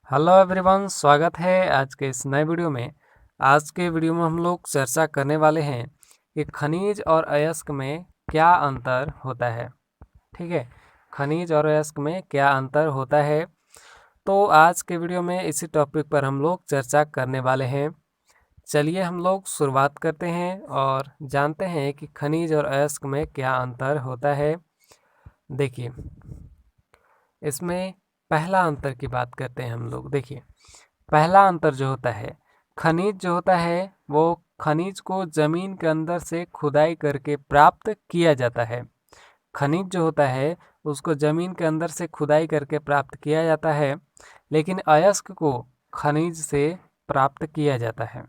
Hello everyone, स्वागत है आज के इस नए वीडियो में। आज के वीडियो में हम लोग चर्चा करने वाले हैं कि खनिज और अयस्क में क्या अंतर होता है। ठीक है, खनिज और अयस्क में क्या अंतर होता है, तो आज के वीडियो में इसी टॉपिक पर हम लोग चर्चा करने वाले हैं। चलिए हम लोग शुरुआत करते हैं और जानते हैं कि खनिज और अयस्क में क्या अंतर होता है। देखिए, इसमें पहला अंतर की बात करते हैं हम लोग। देखिए, पहला अंतर जो होता है, खनिज जो होता है वो खनिज को जमीन के अंदर से खुदाई करके प्राप्त किया जाता है। खनिज जो होता है उसको जमीन के अंदर से खुदाई करके प्राप्त किया जाता है, लेकिन अयस्क को खनिज से प्राप्त किया जाता है।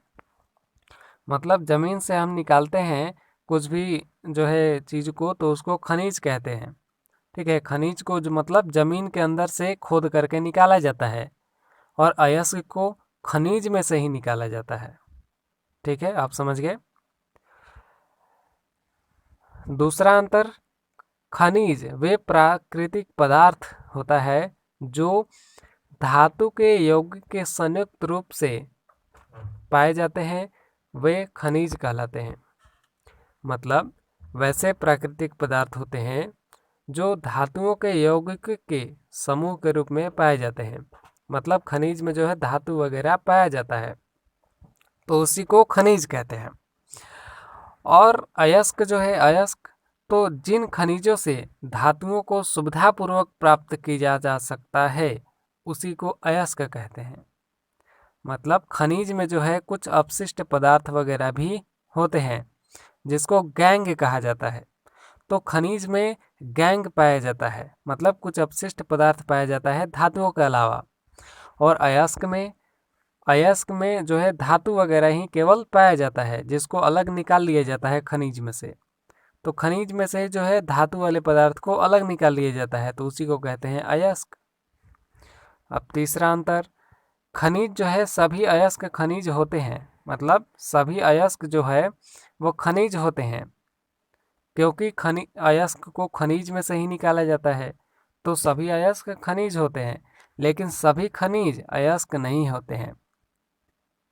मतलब जमीन से हम निकालते हैं कुछ भी जो है चीज़ को, तो उसको खनिज कहते हैं। ठीक है, खनिज को जो मतलब जमीन के अंदर से खोद करके निकाला जाता है, और अयस्क को खनिज में से ही निकाला जाता है। ठीक है, आप समझ गए। दूसरा अंतर, खनिज वे प्राकृतिक पदार्थ होता है जो धातु के यौगिक के संयुक्त रूप से पाए जाते हैं, वे खनिज कहलाते हैं। मतलब वैसे प्राकृतिक पदार्थ होते हैं जो धातुओं के यौगिक के समूह के रूप में पाए जाते हैं। मतलब खनिज में जो है धातु वगैरह पाया जाता है, तो उसी को खनिज कहते हैं। और अयस्क जो है, अयस्क तो जिन खनिजों से धातुओं को सुविधापूर्वक प्राप्त किया जा सकता है, उसी को अयस्क कहते हैं। मतलब खनिज में जो है कुछ अपशिष्ट पदार्थ वगैरह भी होते हैं जिसको गैंग कहा जाता है। तो खनिज में गैंग पाया जाता है, मतलब कुछ अपशिष्ट पदार्थ पाया जाता है धातुओं के अलावा। और अयस्क में जो है धातु वगैरह ही केवल पाया जाता है, जिसको अलग निकाल लिया जाता है खनिज में से। तो खनिज में से जो है धातु वाले पदार्थ को अलग निकाल लिया जाता है, तो उसी को कहते हैं अयस्क। अब तीसरा अंतर, खनिज जो है सभी अयस्क खनिज होते हैं। मतलब सभी अयस्क जो है वो खनिज होते हैं, क्योंकि अयस्क को खनिज में से ही निकाला जाता है, तो सभी अयस्क खनिज होते हैं। लेकिन सभी खनिज अयस्क नहीं होते हैं।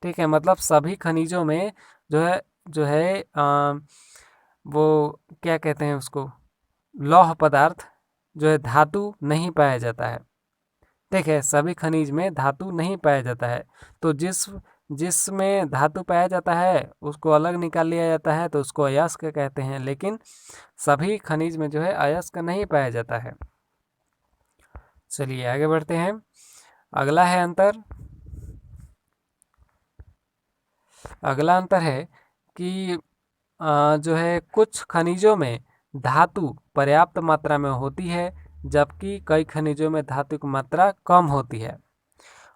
ठीक है, मतलब सभी खनिजों में जो है वो क्या कहते हैं उसको, लौह पदार्थ जो है धातु नहीं पाया जाता है। ठीक है, सभी खनिज में धातु नहीं पाया जाता है। तो जिसमें धातु पाया जाता है उसको अलग निकाल लिया जाता है, तो उसको अयस्क कहते हैं। लेकिन सभी खनिज में जो है अयस्क नहीं पाया जाता है। चलिए आगे बढ़ते हैं। अगला है अंतर, अगला अंतर है कि जो है कुछ खनिजों में धातु पर्याप्त मात्रा में होती है, जबकि कई खनिजों में धातु की मात्रा कम होती है।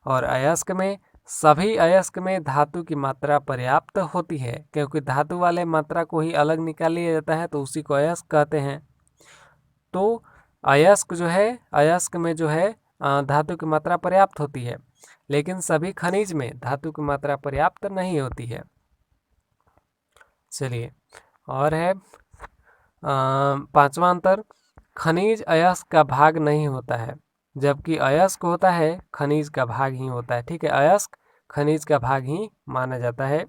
और अयस्क में सभी अयस्क में धातु की मात्रा पर्याप्त होती है, क्योंकि धातु वाले मात्रा को ही अलग निकाल लिया जाता है, तो उसी को अयस्क कहते हैं। तो अयस्क जो है, अयस्क में जो है धातु की मात्रा पर्याप्त होती है, लेकिन सभी खनिज में धातु की मात्रा पर्याप्त नहीं होती है। चलिए, और है पांचवा अंतर, खनिज अयस्क का भाग नहीं होता है, जबकि अयस्क होता है खनिज का भाग ही होता है। ठीक है, अयस्क खनिज का भाग ही माना जाता है,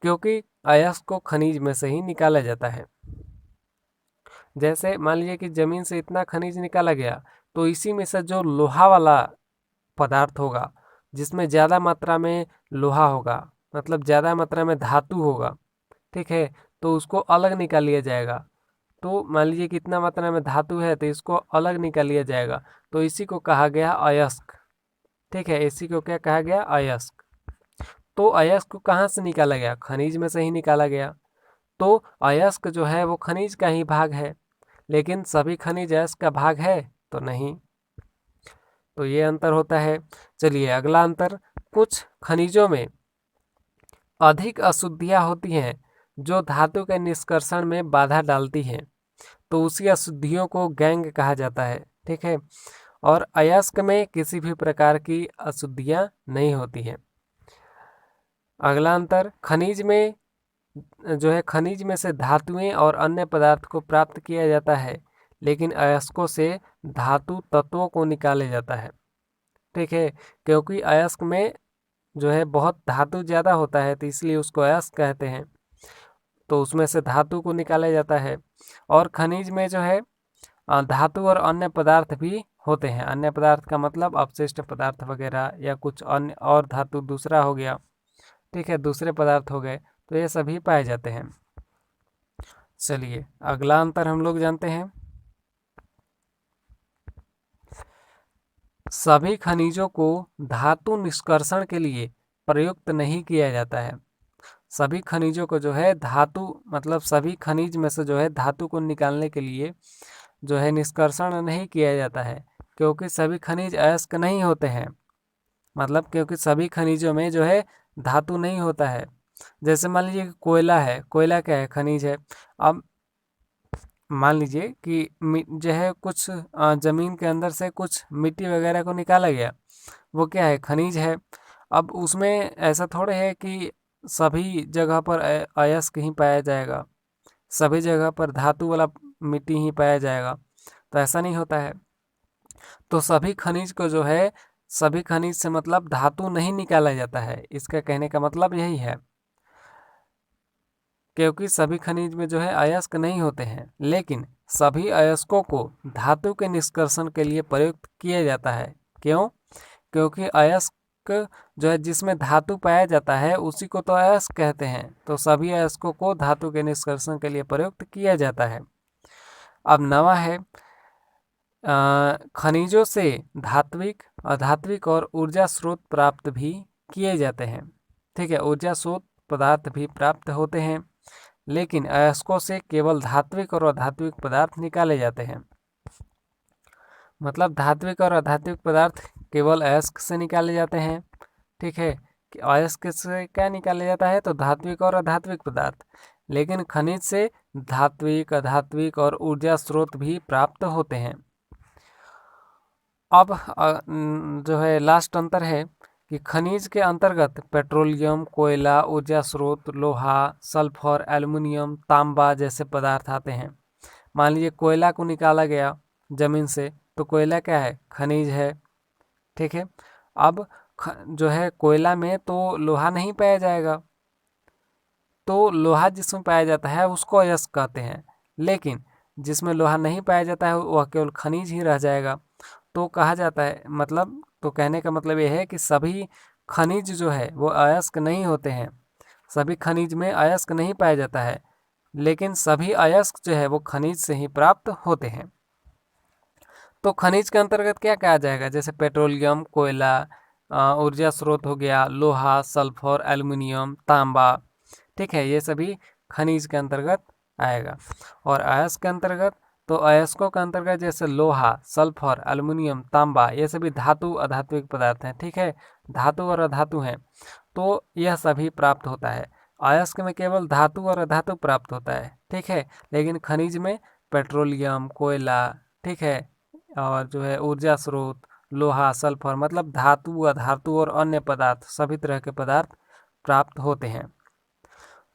क्योंकि अयस्क को खनिज में से ही निकाला जाता है। जैसे मान लीजिए कि जमीन से इतना खनिज निकाला गया, तो इसी में से जो लोहा वाला पदार्थ होगा, जिसमें ज़्यादा मात्रा में लोहा होगा, मतलब ज़्यादा मात्रा में धातु होगा, ठीक है, तो उसको अलग निकाल लिया जाएगा। तो मान लीजिए कितना मात्रा में धातु है, तो इसको अलग निकाल लिया जाएगा, तो इसी को कहा गया अयस्क। ठीक है, इसी को क्या कहा गया, अयस्क। तो अयस्क को कहाँ से निकाला गया, खनिज में से ही निकाला गया। तो अयस्क जो है वो खनिज का ही भाग है, लेकिन सभी खनिज अयस्क का भाग है तो नहीं। तो ये अंतर होता है। चलिए अगला अंतर, कुछ खनिजों में अधिक अशुद्धियाँ होती हैं जो धातु के निष्कर्षण में बाधा डालती हैं, तो उसी अशुद्धियों को गैंग कहा जाता है। ठीक है, और अयस्क में किसी भी प्रकार की अशुद्धियाँ नहीं होती हैं। अगला अंतर, खनिज में जो है खनिज में से धातुएं और अन्य पदार्थ को प्राप्त किया जाता है, लेकिन अयस्कों से धातु तत्वों को निकाला जाता है। ठीक है, क्योंकि अयस्क में जो है बहुत धातु ज़्यादा होता है तो इसलिए उसको अयस्क कहते हैं। तो उसमें से धातु को निकाला जाता है। और खनिज में जो है धातु और अन्य पदार्थ भी होते हैं। अन्य पदार्थ का मतलब अपशिष्ट पदार्थ वगैरह या कुछ अन्य और धातु दूसरा हो गया, ठीक है, दूसरे पदार्थ हो गए, तो ये सभी पाए जाते हैं। चलिए अगला अंतर हम लोग जानते हैं। सभी खनिजों को धातु निष्कर्षण के लिए प्रयुक्त नहीं किया जाता है। सभी खनिजों को जो है धातु मतलब सभी खनिज में से जो है धातु को निकालने के लिए जो है निष्कर्षण नहीं किया जाता है, क्योंकि सभी खनिज अयस्क नहीं होते हैं। मतलब क्योंकि सभी खनिजों में जो है धातु नहीं होता है। जैसे मान लीजिए कोयला है, कोयला क्या है, खनिज है। अब मान लीजिए कि जो है कुछ ज़मीन के अंदर से कुछ मिट्टी वगैरह को निकाला गया, वो क्या है, खनिज है। अब उसमें ऐसा थोड़े है कि सभी जगह पर अयस्क ही पाया जाएगा, सभी जगह पर धातु वाला मिट्टी ही पाया जाएगा, तो ऐसा नहीं होता है। तो सभी खनिज को जो है सभी खनिज से मतलब धातु नहीं निकाला जाता है, इसका कहने का मतलब यही है। क्योंकि सभी खनिज में जो है अयस्क नहीं होते हैं, लेकिन सभी अयस्कों को धातु के निष्कर्षण के लिए प्रयुक्त किया जाता है। क्यों? क्योंकि अयस्क जो है जिसमें धातु पाया जाता है उसी को तो अयस्क कहते हैं। तो सभी अयस्कों को धातु के निष्कर्षण के लिए प्रयुक्त किया जाता है। अब नवा है, खनिजों से धात्विक, अधात्विक और ऊर्जा स्रोत प्राप्त भी किए जाते हैं। ठीक है, ऊर्जा स्रोत पदार्थ भी प्राप्त होते हैं, लेकिन अयस्कों से केवल धात्विक और अधात्विक पदार्थ निकाले जाते हैं। मतलब धात्विक और अधात्विक पदार्थ केवल अयस्क से निकाले जाते हैं। ठीक है, कि अयस्क से क्या निकाला जाता है, तो धात्विक और अधात्विक पदार्थ। लेकिन खनिज से धात्विक, अधात्विक और ऊर्जा स्रोत भी प्राप्त होते हैं। अब जो है लास्ट अंतर है कि खनिज के अंतर्गत पेट्रोलियम, कोयला, ऊर्जा स्रोत, लोहा, सल्फर, एल्युमिनियम, तांबा जैसे पदार्थ आते हैं। मान लीजिए कोयला को निकाला गया जमीन से, तो कोयला क्या है, खनिज है। ठीक है, अब जो है कोयला में तो लोहा नहीं पाया जाएगा, तो लोहा जिसमें पाया जाता है उसको अयस्क कहते हैं। लेकिन जिसमें लोहा नहीं पाया जाता है वह केवल खनिज ही रह जाएगा, तो कहा जाता है, मतलब तो कहने का मतलब यह है कि सभी खनिज जो है वो अयस्क नहीं होते हैं। सभी खनिज में अयस्क नहीं पाया जाता है, लेकिन सभी अयस्क जो है वो खनिज से ही प्राप्त होते हैं। तो खनिज के अंतर्गत क्या कहा जाएगा, जैसे पेट्रोलियम, कोयला, ऊर्जा स्रोत हो गया, लोहा, सल्फर, एल्युमिनियम, तांबा। ठीक है, ये सभी खनिज के अंतर्गत आएगा। और अयस्क के अंतर्गत, तो अयस्कों के अंतर्गत जैसे लोहा, सल्फर, एल्युमिनियम, तांबा, ये सभी धातु अधात्विक पदार्थ हैं। ठीक है, धातु और अधातु हैं, तो यह सभी प्राप्त होता है। अयस्क में केवल धातु और अधातु प्राप्त होता है। ठीक है, लेकिन खनिज में पेट्रोलियम, कोयला, ठीक है, और जो है ऊर्जा स्रोत, लोहा, सल्फर, मतलब धातु, अधातु और अन्य पदार्थ, सभी तरह के पदार्थ प्राप्त होते हैं।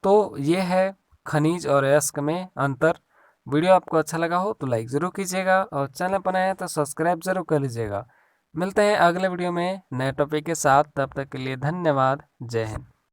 तो ये है खनिज और अयस्क में अंतर। वीडियो आपको अच्छा लगा हो तो लाइक ज़रूर कीजिएगा, और चैनल पर नया है तो सब्सक्राइब ज़रूर कर लीजिएगा। मिलते हैं अगले वीडियो में नए टॉपिक के साथ, तब तक के लिए धन्यवाद। जय हिंद।